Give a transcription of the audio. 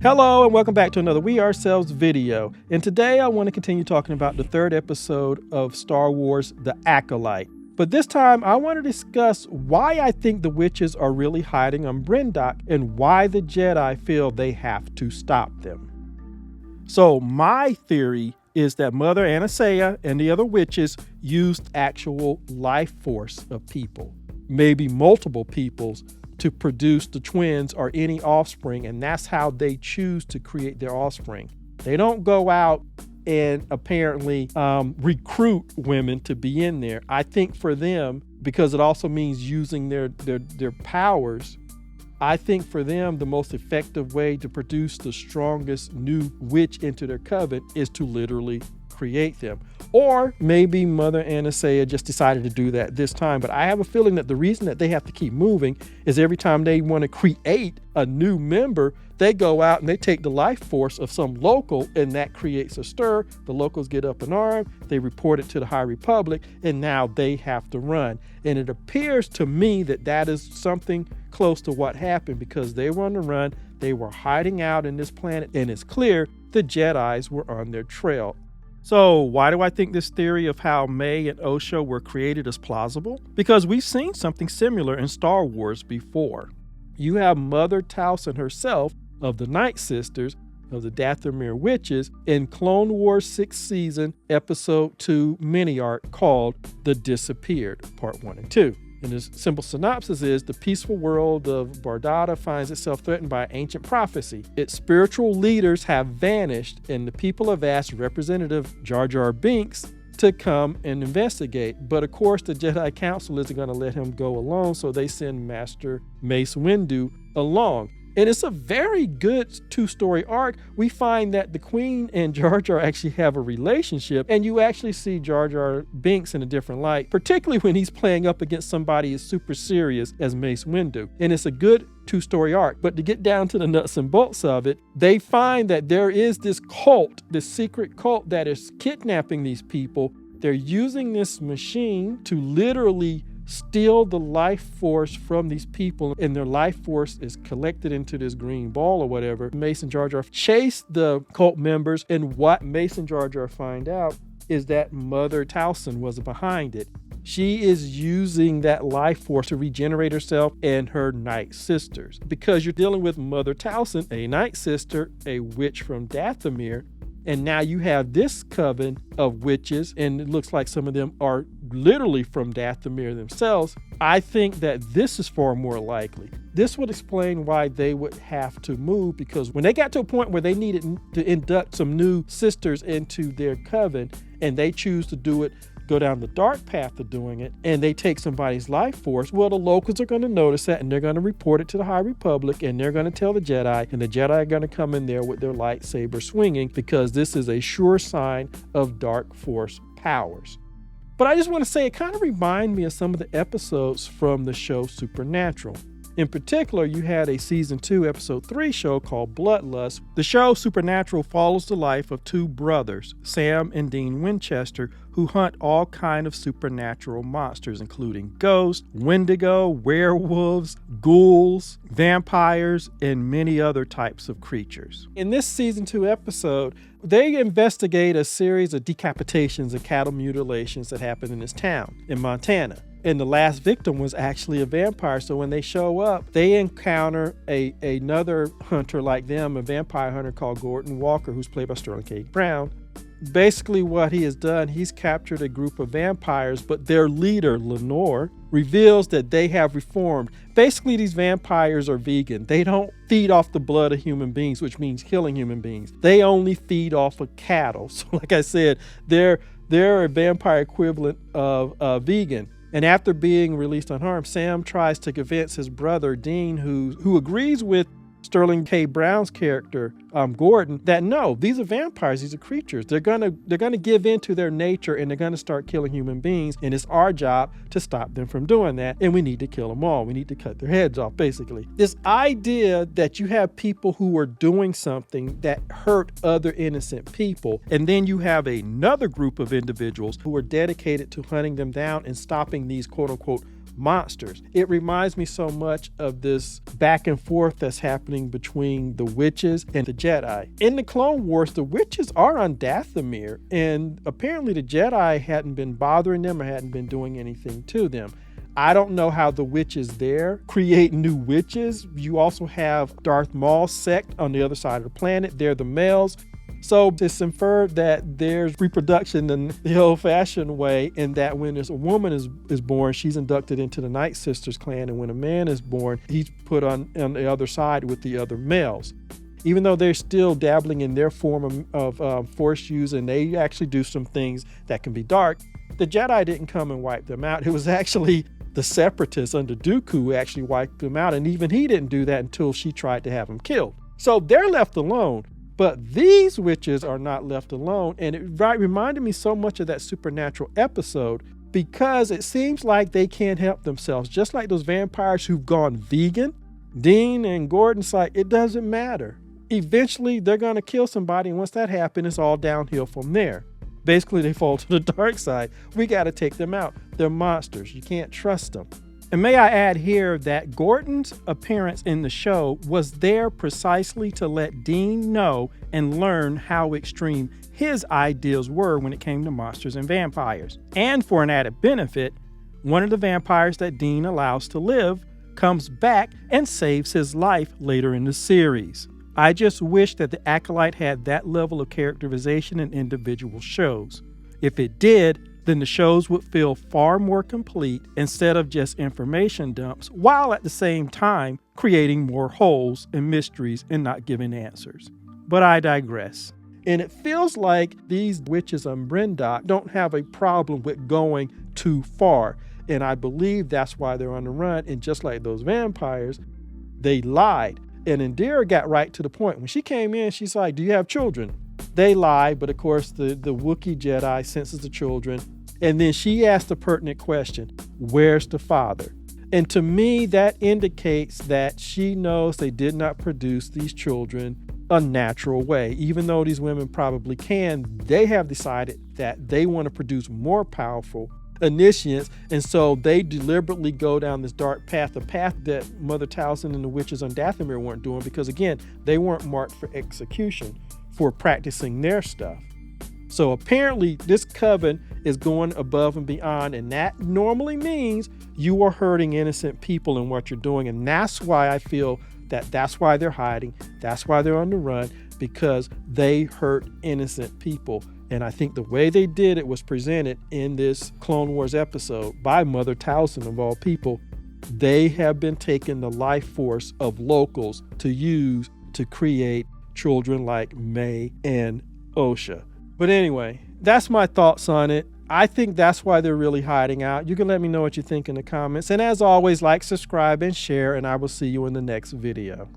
Hello and welcome back to another We Ourselves video. And today I want to continue talking about the third episode of Star Wars, The Acolyte. But this time I want to discuss why I think the witches are really hiding on Brendok and why the Jedi feel they have to stop them. So my theory is that Mother Anastasia and the other witches used actual life force of people, maybe multiple peoples, to produce the twins or any offspring, and that's how they choose to create their offspring. They don't go out and apparently recruit women to be in there. I think for them, because it also means using their powers, I think for them the most effective way to produce the strongest new witch into their coven is to literally create them. Or maybe Mother Anastasia just decided to do that this time. But I have a feeling that the reason that they have to keep moving is every time they want to create a new member, they go out and they take the life force of some local, and that creates a stir. The locals get up in arms, they report it to the High Republic, and now they have to run. And it appears to me that that is something close to what happened, because they were on the run, they were hiding out in this planet, and it's clear the Jedis were on their trail. So why do I think this theory of how May and Osho were created is plausible? Because we've seen something similar in Star Wars before. You have Mother Talcin herself of the Night Sisters of the Dathomir Witches in Clone Wars 6th season, episode 2 mini-arc called The Disappeared, part 1 and 2. And the simple synopsis is the peaceful world of Bardada finds itself threatened by ancient prophecy. Its spiritual leaders have vanished, and the people have asked Representative Jar Jar Binks to come and investigate. But of course, the Jedi Council isn't going to let him go alone, so they send Master Mace Windu along. And it's a very good two-story arc. We find that the Queen and Jar Jar actually have a relationship, and you actually see Jar Jar Binks in a different light, particularly when he's playing up against somebody as super serious as Mace Windu. And it's a good two-story arc. But to get down to the nuts and bolts of it, they find that there is this cult, this secret cult that is kidnapping these people. They're using this machine to literally steal the life force from these people, and their life force is collected into this green ball or whatever. Mace and Jar Jar chase the cult members, and what Mace and Jar Jar find out is that Mother Talcin was behind it. She is using that life force to regenerate herself and her Night Sisters. Because you're dealing with Mother Talcin, a Night Sister, a witch from Dathomir, and now you have this coven of witches, and it looks like some of them are literally from Dathomir themselves. I think that this is far more likely. This would explain why they would have to move, because when they got to a point where they needed to induct some new sisters into their coven, and they choose to do it, go down the dark path of doing it, and they take somebody's life force, well, the locals are going to notice that, and they're going to report it to the High Republic, and they're going to tell the Jedi, and the Jedi are going to come in there with their lightsaber swinging, because this is a sure sign of dark force powers. But I just want to say, it kind of reminded me of some of the episodes from the show Supernatural. In particular, you had a season 2, episode 3 show called Bloodlust. The show Supernatural follows the life of two brothers, Sam and Dean Winchester, who hunt all kinds of supernatural monsters, including ghosts, wendigo, werewolves, ghouls, vampires, and many other types of creatures. In this season 2 episode, they investigate a series of decapitations and cattle mutilations that happened in this town in Montana. And the last victim was actually a vampire. So when they show up, they encounter another hunter like them, a vampire hunter called Gordon Walker, who's played by Sterling K. Brown. Basically what he has done, he's captured a group of vampires, but their leader, Lenore, reveals that they have reformed. Basically, these vampires are vegan. They don't feed off the blood of human beings, which means killing human beings. They only feed off of cattle. So like I said, they're a vampire equivalent of vegan. And after being released unharmed, Sam tries to convince his brother, Dean, who agrees with Sterling K. Brown's character, Gordon, that no, these are vampires, these are creatures. They're gonna give in to their nature, and they're gonna start killing human beings, and it's our job to stop them from doing that, and we need to kill them all. We need to cut their heads off, basically. This idea that you have people who are doing something that hurt other innocent people, and then you have another group of individuals who are dedicated to hunting them down and stopping these quote-unquote monsters. It reminds me so much of this back and forth that's happening between the witches and the Jedi. In the Clone Wars, the witches are on Dathomir, and apparently the Jedi hadn't been bothering them or hadn't been doing anything to them. I don't know how the witches there create new witches. You also have Darth Maul's sect on the other side of the planet. They're the males. So it's inferred that there's reproduction in the old-fashioned way, in that when a woman is born, she's inducted into the Night Sisters clan, and when a man is born, he's put on the other side with the other males. Even though they're still dabbling in their form of force use, and they actually do some things that can be dark, the Jedi didn't come and wipe them out. It was actually the Separatists under Dooku who actually wiped them out, and even he didn't do that until she tried to have him killed. So they're left alone. But these witches are not left alone, and it reminded me so much of that Supernatural episode, because it seems like they can't help themselves. Just like those vampires who've gone vegan, Dean and Gordon's like, it doesn't matter. Eventually, they're going to kill somebody, and once that happens, it's all downhill from there. Basically, they fall to the dark side. We got to take them out. They're monsters. You can't trust them. And may I add here that Gordon's appearance in the show was there precisely to let Dean know and learn how extreme his ideals were when it came to monsters and vampires. And for an added benefit, one of the vampires that Dean allows to live comes back and saves his life later in the series. I just wish that the Acolyte had that level of characterization in individual shows. If it did, then the shows would feel far more complete instead of just information dumps, while at the same time creating more holes and mysteries and not giving answers. But I digress. And it feels like these witches on Brendok don't have a problem with going too far. And I believe that's why they're on the run. And just like those vampires, they lied. And Indira got right to the point. When she came in, she's like, do you have children? They lied, but of course the Wookiee Jedi senses the children. And then she asked the pertinent question, where's the father? And to me, that indicates that she knows they did not produce these children a natural way. Even though these women probably can, they have decided that they want to produce more powerful initiates, and so they deliberately go down this dark path, a path that Mother Taliesin and the witches on Dathomir weren't doing, because again, they weren't marked for execution for practicing their stuff. So apparently this coven is going above and beyond, and that normally means you are hurting innocent people in what you're doing. And that's why I feel that that's why they're hiding. That's why they're on the run, because they hurt innocent people. And I think the way they did it was presented in this Clone Wars episode by Mother Taliesin of all people. They have been taking the life force of locals to use to create children like May and Osha. But anyway, that's my thoughts on it. I think that's why they're really hiding out. You can let me know what you think in the comments. And as always, like, subscribe, and share, and I will see you in the next video.